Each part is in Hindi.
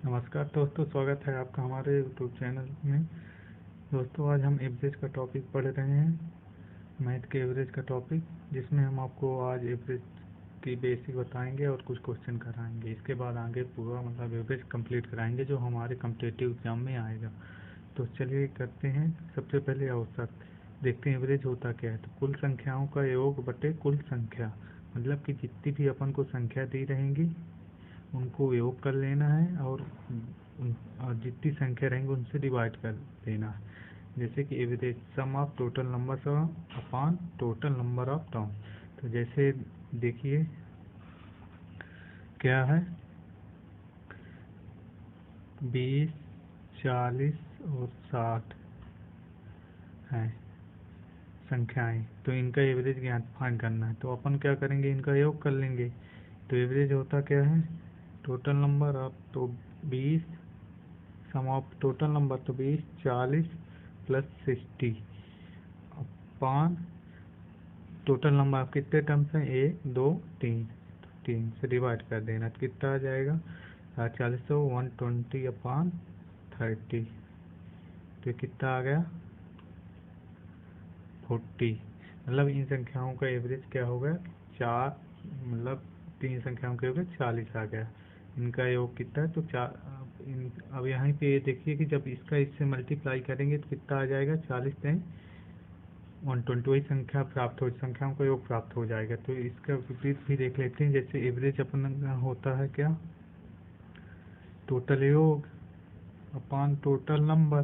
नमस्कार दोस्तों, स्वागत है आपका हमारे यूट्यूब चैनल में। दोस्तों, आज हम एवरेज का टॉपिक पढ़ रहे हैं, मैथ के एवरेज का टॉपिक, जिसमें हम आपको आज एवरेज की बेसिक बताएंगे और कुछ क्वेश्चन कराएंगे। इसके बाद आगे पूरा एवरेज कंप्लीट कराएंगे जो हमारे कॉम्पिटिटिव एग्जाम में आएगा। तो चलिए करते हैं। सबसे पहले औसत देखते हैं, एवरेज होता क्या है। तो कुल संख्याओं का योग बटे कुल संख्या, मतलब कि जितनी भी अपन को संख्या दी रहेंगी उनको योग कर लेना है और जितनी संख्या रहेंगी उनसे डिवाइड कर देना है। जैसे कि average some of total number upon total number of term. तो जैसे देखिए क्या है, 20, 40 और 60 हैं संख्याएं। तो इनका एवरेज ज्ञात फाइंड करना है। तो अपन क्या करेंगे, इनका योग कर लेंगे। तो एवरेज होता क्या है, टोटल नंबर ऑफ, तो 20 सम ऑफ टोटल नंबर, तो 20, 40 plus 60 upon total number of कितने टर्म्स हैं, 1 2 3, तो 3 से डिवाइड कर देना। तो कितना आ जाएगा, 40 तो 120 अपॉन 30, तो ये कितना आ गया 40। मतलब इन संख्याओं का एवरेज क्या हो गया, 4, मतलब तीन संख्याओं का एवरेज 40 आ गया। इनका योग कितना है, तो 4। अब यहाँ पे ये देखिए कि जब इसका इससे मल्टीप्लाई करेंगे तो कितना आ जाएगा, 40 × 120, वही संख्या प्राप्त हो, संख्याओं का योग प्राप्त हो जाएगा। तो इसका विपरीत भी देख लेते हैं। जैसे एवरेज अपन होता है क्या, टोटल योग अपॉन टोटल नंबर,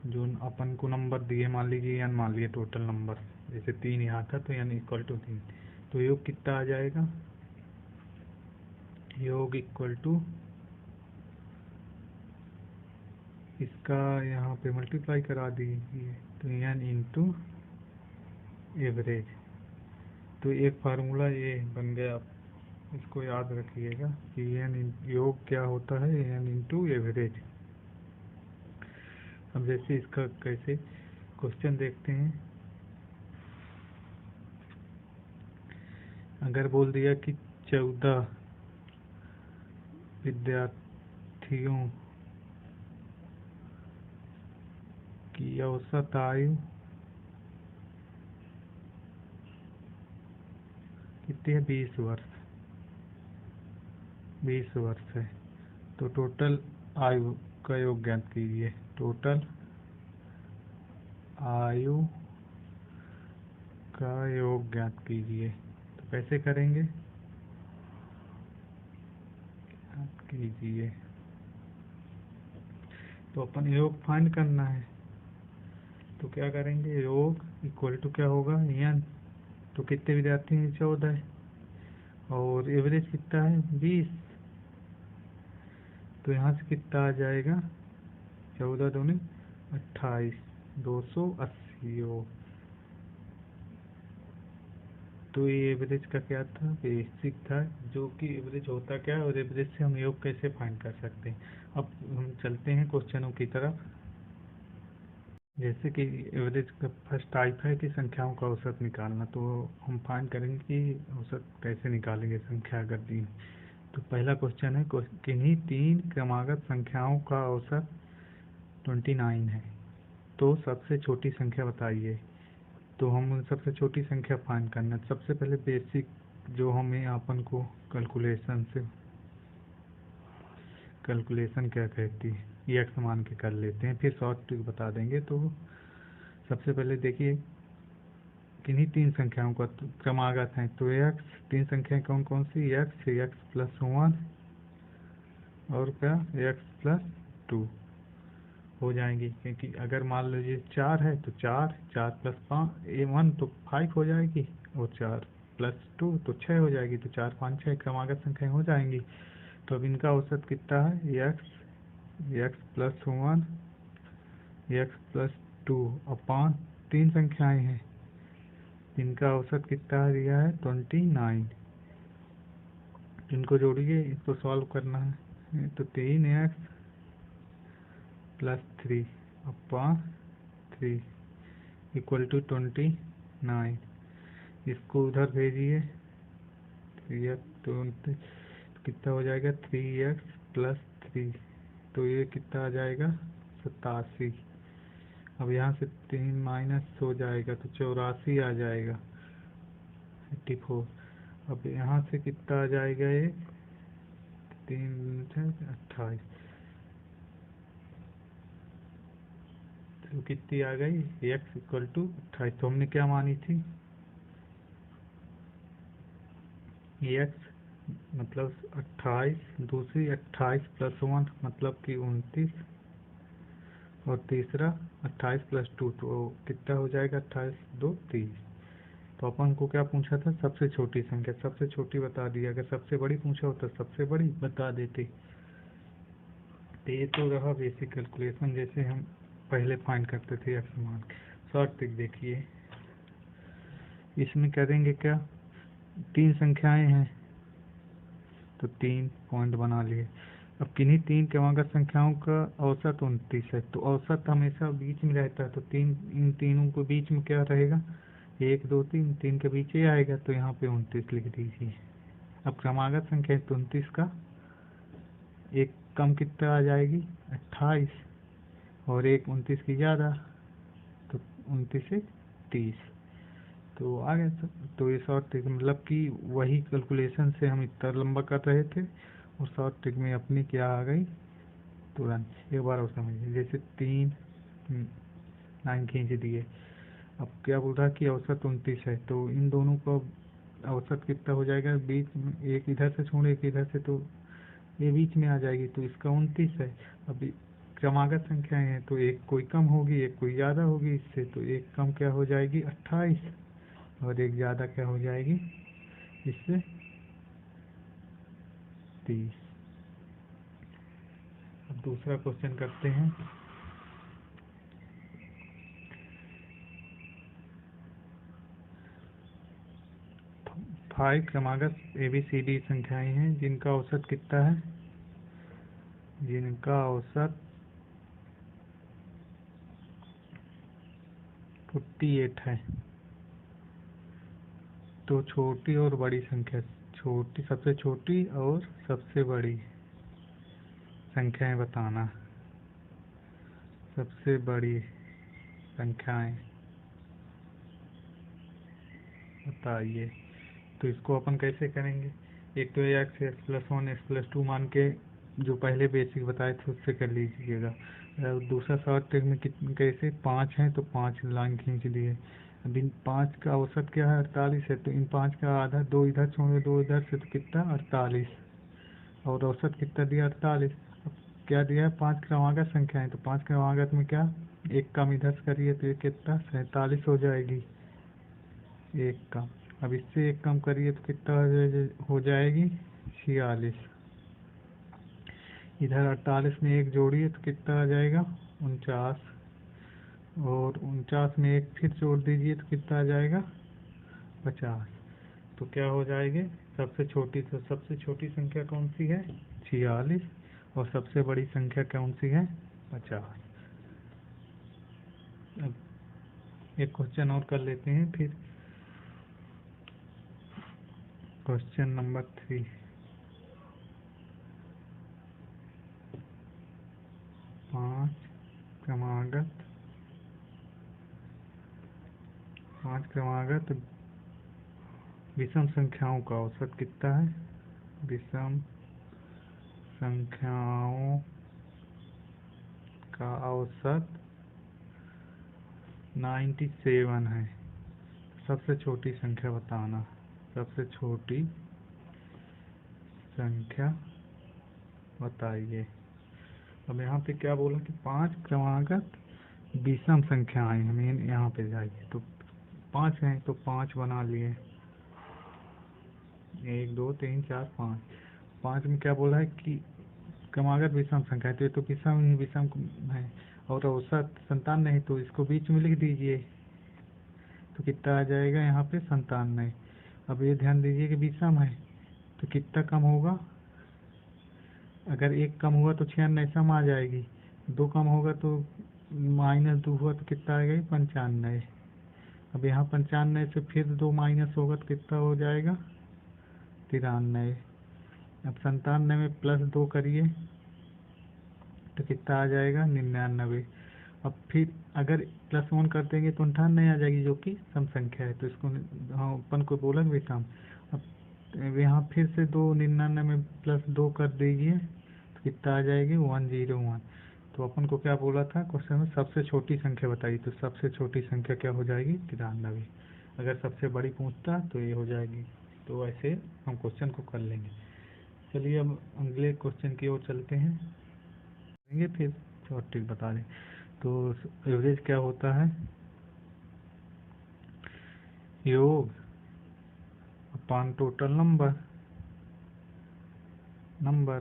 जो अपन को नंबर दिए, मान लीजिए n मान लिए टोटल नंबर, जैसे 3 यहाँ था तो n इक्वल टू 3, तो योग कितना आ जाएगा, योग इक्वल टू इसका यहाँ पे मल्टीप्लाई करा दीजिए, तो n इंटू एवरेज। तो एक फार्मूला ये बन गया, इसको याद रखिएगा कि योग क्या होता है, n इंटू एवरेज। अब जैसे इसका कैसे क्वेश्चन देखते हैं। अगर बोल दिया कि 14 विद्यार्थियों की औसत आयु कितनी है, 20 वर्ष है। तो टोटल आयु का योग ज्ञात कीजिए। टोटल आयु का योग ज्ञात कीजिए। तो कैसे करेंगे, ज्ञात कीजिए। तो अपन योग फाइंड करना है, तो क्या करेंगे, योग इक्वल टू क्या होगा, n। तो कितने विद्यार्थी हैं, 14, और एवरेज कितना है, 20। तो यहाँ से कितना आ जाएगा, 14 दूनी 28, 280। तो ये एवरेज का क्या था, बेसिक था, जो कि एवरेज होता क्या है और एवरेज से हम योग कैसे फाइंड कर सकते हैं। अब हम चलते हैं क्वेश्चनों की तरफ। जैसे कि एवरेज का फर्स्ट टाइप है कि संख्याओं का औसत निकालना। तो हम फाइंड करेंगे कि औसत कैसे निकालेंगे संख्या अगर दी। तो पहला क्वेश्चन है, किन्हीं 3 क्रमागत संख्याओं का औसत 29 है, तो सबसे छोटी संख्या बताइए। तो हम सबसे छोटी संख्या फाइंड करना। सबसे पहले बेसिक जो हमें अपन को कैलकुलेशन क्या कहती है, ये x मान के कर लेते हैं, फिर शॉर्ट ट्रिक बता देंगे। तो सबसे पहले देखिए, किन्हीं 3 संख्याओं का क्रमागत है, तो x, 3 संख्याएं कौन कौन सी, x प्लस 1 और क्या, x प्लस 2 हो जाएंगी। क्योंकि अगर मान लीजिए 4 है तो 4, 4 प्लस 1 तो 5 हो जाएगी, और 4 प्लस 2 तो 6 हो जाएगी। तो 4 5 6 क्रमागत संख्याएं हो जाएंगी। तो अब इनका औसत कितना है, x plus 1, x plus 2 upon 3 संख्याएं हैं, इनका औसत कितना दिया है, 29। इनको जोड़िए, इसको सॉल्व करना है। तो 3x plus 3 upon 3 equal to 29। इसको उधर भेजिए, 3x, तो कितना हो जाएगा, 3x प्लस 3, तो ये कितना आ जाएगा 87। अब यहाँ से 3 माइनस हो जाएगा तो 84 आ जाएगा 84। अब यहाँ से कितना आ जाएगा ये 3 28, तो कितनी आ गई x इक्वल टू 28। तो हमने क्या मानी थी x मतलब 28, दूसरी 28 प्लस 1 मतलब कि 29, और तीसरा 28 प्लस 2, तो कितना हो जाएगा 28 2 30। तो अपन को क्या पूछा था सबसे छोटी संख्या, सबसे छोटी बता दी। अगर सबसे बड़ी पूछा होता सबसे बड़ी बता देते। तो ये तो रहा बेसिक कैलकुलेशन जैसे हम पहले फाइंड करते थे एक्स मान। शॉर्ट ट्रिक देखिए, इसमें करेंगे क्या, 3 संख्याएं हैं तो 3 पॉइंट बना लिए। अब किन्हीं 3 क्रमागत संख्याओं का औसत 29 है, तो औसत हमेशा बीच में रहता है, तो इन तीनों के बीच में क्या रहेगा 1 2 3, 3 के बीच ही आएगा, तो यहाँ पे 29 लिख दीजिए। अब क्रमागत संख्या 29 का एक कम कितना आ जाएगी 28, और एक 29 की ज़्यादा, तो 29 से 30, तो आ गया। तो ये शॉर्ट ट्रिक मतलब कि वही कैलकुलेशन से हम इतना लंबा कर रहे थे, और शॉर्ट ट्रिक में अपनी क्या आ गई तुरंत। एक बार और समझिए, जैसे 3 लाइन खींच दिए। अब क्या बोल रहा है कि औसत 29 है, तो इन दोनों को औसत कितना हो जाएगा, बीच में एक इधर से छोड़ एक इधर से, तो ये बीच में आ जाएगी, तो इसका 29 है। अभी क्रमागत संख्याएं हैं तो एक कोई कम होगी एक कोई ज़्यादा होगी इससे, तो एक कम क्या हो जाएगी 28, और एक ज़्यादा क्या हो जाएगी इससे 30। अब दूसरा क्वेश्चन करते हैं। 5 क्रमागत ABCD संख्याएं हैं जिनका औसत कितना है, जिनका औसत 48 है। तो छोटी और बड़ी संख्या, छोटी सबसे छोटी और सबसे बड़ी संख्याएं बताना। सबसे बड़ी संख्याएं बताइए। तो इसको अपन कैसे करेंगे, एक तो एक्स प्लस 1 एक्स प्लस 2 मान के जो पहले बेसिक बताए थे उससे कर लीजिएगा। दूसरा शॉर्ट ट्रिक में कैसे 5 हैं तो 5 लाइन खींच लिए। अब इन 5 का औसत क्या है 48 है, तो इन 5 का आधा 2 इधर छोड़े 2 इधर से, तो कितना 48, और औसत कितना दिया 48। अब क्या दिया है 5 क्रमागत संख्या है, तो 5 क्रमागत में क्या एक कम इधर से करिए तो ये कितना 47 हो जाएगी एक कम। अब इससे एक कम करिए तो कितना हो जाएगी 46। इधर 48 में एक जोड़िए तो कितना आ जाएगा 49, और 49 में एक फिर जोड़ दीजिए तो कितना आ जाएगा 50। तो क्या हो जाएगी सबसे छोटी, तो सबसे छोटी संख्या कौन सी है 46, और सबसे बड़ी संख्या कौन सी है 50। अब एक क्वेश्चन और कर लेते हैं फिर, क्वेश्चन नंबर 3। 5 क्रमागत विषम संख्याओं का औसत कितना है, विषम संख्याओं का औसत 97 है। सबसे छोटी संख्या बताना, सबसे छोटी संख्या बताइए। अब यहाँ पे क्या बोला कि 5 क्रमागत विषम संख्याएं, हमें यहाँ पे जाइए तो 5 हैं तो 5 बना लिए, 1 2 3 4 5। 5 में क्या बोला है कि क्रमागत विषम संख्या है, तो ये तो विषम ही विषम है, और औसत 97 है, तो इसको बीच में लिख दीजिए तो कितना आ जाएगा यहाँ पे 97। अब ये ध्यान दीजिए कि विषम है तो कितना कम होगा, अगर एक कम हुआ तो 96 सम आ जाएगी, 2 कम होगा तो -2 हुआ तो कितना आएगा 95। अब यहाँ 95 से फिर 2 माइनस होगा तो कितना हो जाएगा 93। अब 97 में +2 करिए तो कितना आ जाएगा 99। अब फिर अगर +1 कर देंगे तो 98 आ जाएगी, जो कि सम संख्या है, तो इसको हाँ अपन को बोला विषम। अब यहाँ फिर से 99 में +2 कर दीजिए तो कितना आ जाएगी 101। तो अपन को क्या बोला था क्वेश्चन में, सबसे छोटी संख्या बताइए, तो सबसे छोटी संख्या क्या हो जाएगी 93। अगर सबसे बड़ी पूछता तो ये हो जाएगी। तो ऐसे हम क्वेश्चन को कर लेंगे। चलिए अब अगले क्वेश्चन की ओर चलते हैं, फिर शॉर्ट ट्रिक बता दें। तो एवरेज क्या होता है, योग अपान टोटल नंबर।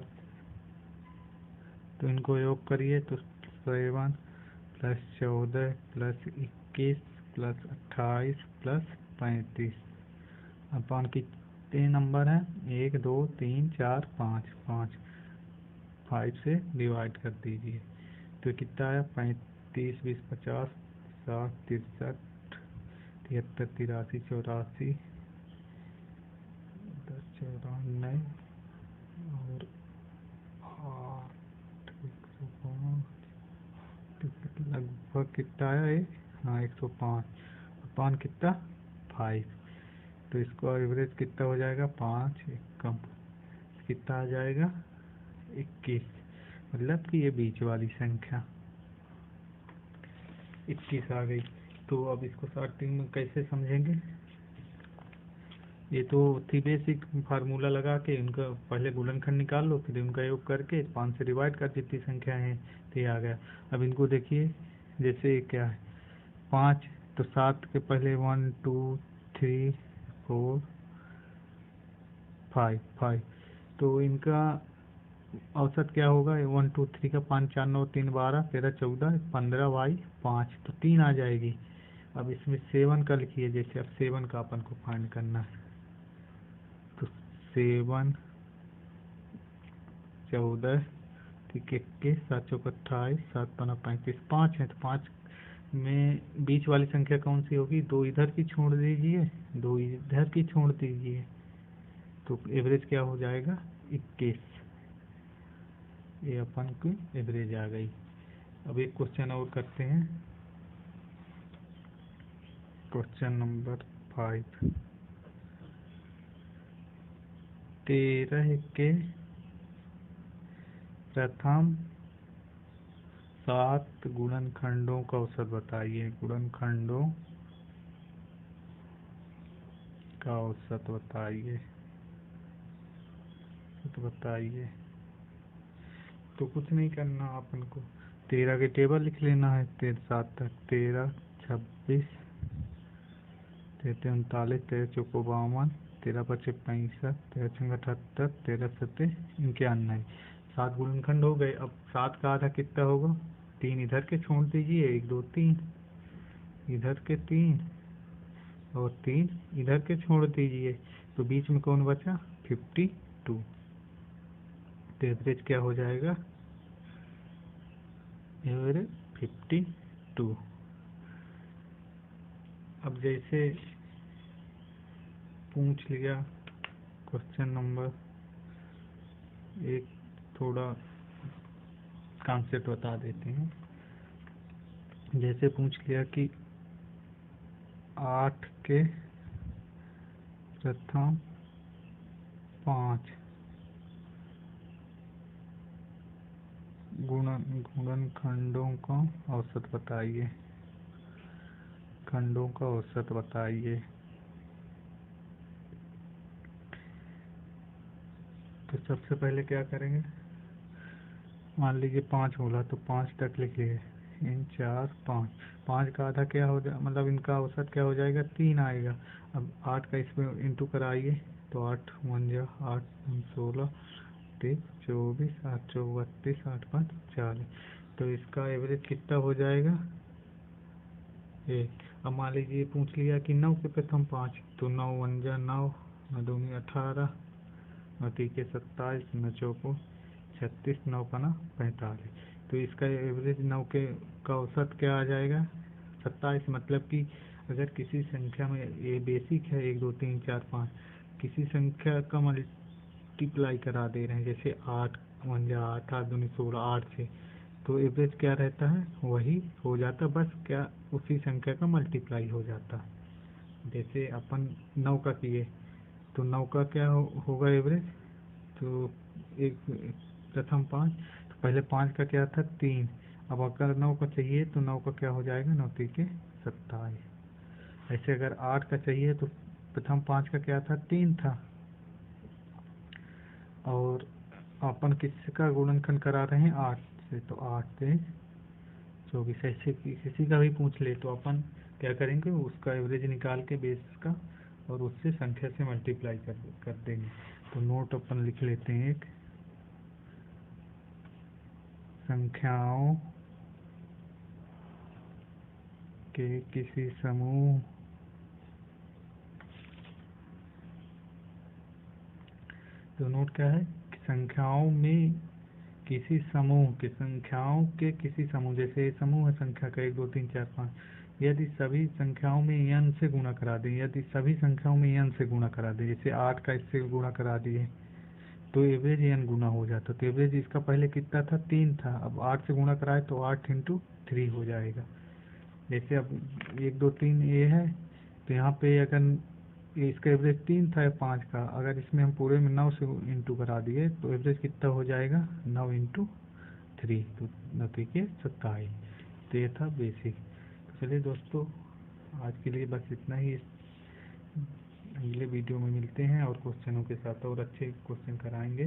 तो इनको योग करिए तो 7 + 14 + 21 + 28 + 35 अपान कितने नंबर हैं, 1 2 3 4 5 5 5 से डिवाइड कर दीजिए तो कितना आया 35 20 50 60 63 73 83 84 10 94 और 8 105 लगभग कितना आया ये, हाँ 105 अपान कितना 5। तो इसको एवरेज कितना हो जाएगा 5 कम कितना आ जाएगा 21, मतलब कि ये बीच वाली संख्या 21 आ गई। तो अब इसको शॉर्टिंग में कैसे समझेंगे, ये तो थी बेसिक फार्मूला लगा के इनका पहले गुणनखंड निकाल लो, फिर इनका योग करके 5 से डिवाइड कर जितनी संख्या है तो ये आ गया। अब इनको देखिए, जैसे क्या है 5 तो 7 के पहले 1 2 3 4 5 तो इनका औसत क्या होगा 1 2 3 का 5 4 9 3 12 13 14 15 बाई 5 तो 3 आ जाएगी। अब इसमें 7 का लिखिए, जैसे अब 7 का अपन को फाइंड करना है तो 7 14 ठीक 21 7 चौक 28 7 15 35 5 है, तो 5 में बीच वाली संख्या कौन सी होगी, 2 इधर की छोड़ दीजिए 2 इधर की छोड़ दीजिए तो एवरेज क्या हो जाएगा 21। ये अपन की एवरेज आ गई। अब एक क्वेश्चन और करते हैं, क्वेश्चन नंबर 5। 13 के प्रथम 7 गुणनखंडों का औसत बताइए, गुणनखंडों का औसत बताइए तो कुछ नहीं करना अपन को, 13 के टेबल लिख लेना है 7 तक 13 26 33 39 13 चौक 52 13 पचे 65 13 छंग 78 13 सत्ते 91 7 गुणनखंड हो गए। अब 7 का आधा कितना होगा, 3 इधर के छोड़ दीजिए 1 2 3 इधर के 3 और 3 इधर के छोड़ दीजिए तो बीच में कौन बचा 52। तो एवरेज क्या हो जाएगा, एवरेज 52। अब जैसे पूछ लिया क्वेश्चन नंबर, एक थोड़ा कॉन्सेप्ट बता देते हैं। जैसे पूछ लिया कि 8 के प्रथम 5 गुणनखंडों का औसत बताइए, खंडों का औसत बताइए। तो सबसे पहले क्या करेंगे, मान लीजिए 5 बोला तो 5 तक लिखिए, इन 4 5 5 का आधा क्या हो जाए, मतलब इनका औसत क्या हो जाएगा 3 आएगा। अब 8 का इसमें इंटू कराइए तो 8 1 जा 8 16 24 8 चौक 32 8 5 40 तो इसका एवरेज कितना हो जाएगा 1। अब मान लीजिए पूछ लिया कि 9 के प्रथम 5 तो 9 1 जा 9 9 दूनी 18 9 तीके 27 9 चौको 36 9 पना 45 तो इसका एवरेज 9 के का औसत क्या आ जाएगा 27। मतलब कि अगर किसी संख्या में ये बेसिक है 1 2 3 4 5 किसी संख्या का मल्टीप्लाई करा दे रहे हैं, जैसे 8 1 जा 8, 8 दूनी 16, 8 से, तो एवरेज क्या रहता है, वही हो जाता, बस क्या उसी संख्या का मल्टीप्लाई हो जाता। जैसे अपन 9 का किए तो 9 का क्या होगा एवरेज, तो एक प्रथम 5, तो पहले 5 का क्या था 3, अब अगर 9 का चाहिए तो 9 का क्या हो जाएगा, 9 3 27। ऐसे अगर 8 का चाहिए तो प्रथम 5 का क्या था 3 था, और अपन किसका गुणनखंड करा रहे हैं 8 से, तो 8 से 24। ऐसे किसी का भी पूछ ले तो अपन क्या करेंगे, उसका एवरेज निकाल के बेस का और उससे संख्या से मल्टीप्लाई कर देंगे। तो नोट अपन लिख लेते हैं एक, संख्याओं के किसी समूह तो नोट क्या है, संख्याओं में किसी समूह के, संख्याओं के किसी समूह, जैसे समूह है संख्या का 1 2 3 4 5, यदि सभी संख्याओं में n से गुणा करा दें, यदि सभी संख्याओं में n से गुणा करा दें, जैसे 8 का इससे गुणा करा दिए तो एवरेज n गुना हो जाता। तो एवरेज इसका पहले कितना था 3 था, अब 8 से गुणा कराए तो 8 × 3 हो जाएगा। जैसे अब 1 2 3 ये है, तो यहाँ पे अगर इसका एवरेज 3 था 5 का, अगर इसमें हम पूरे में 9 से इंटू करा दिए तो एवरेज कितना हो जाएगा 9 × 3, तो 9 3 27। तो ये था बेसिक। तो चलिए दोस्तों, आज के लिए बस इतना ही। अगले वीडियो में मिलते हैं और क्वेश्चनों के साथ और अच्छे क्वेश्चन कराएंगे।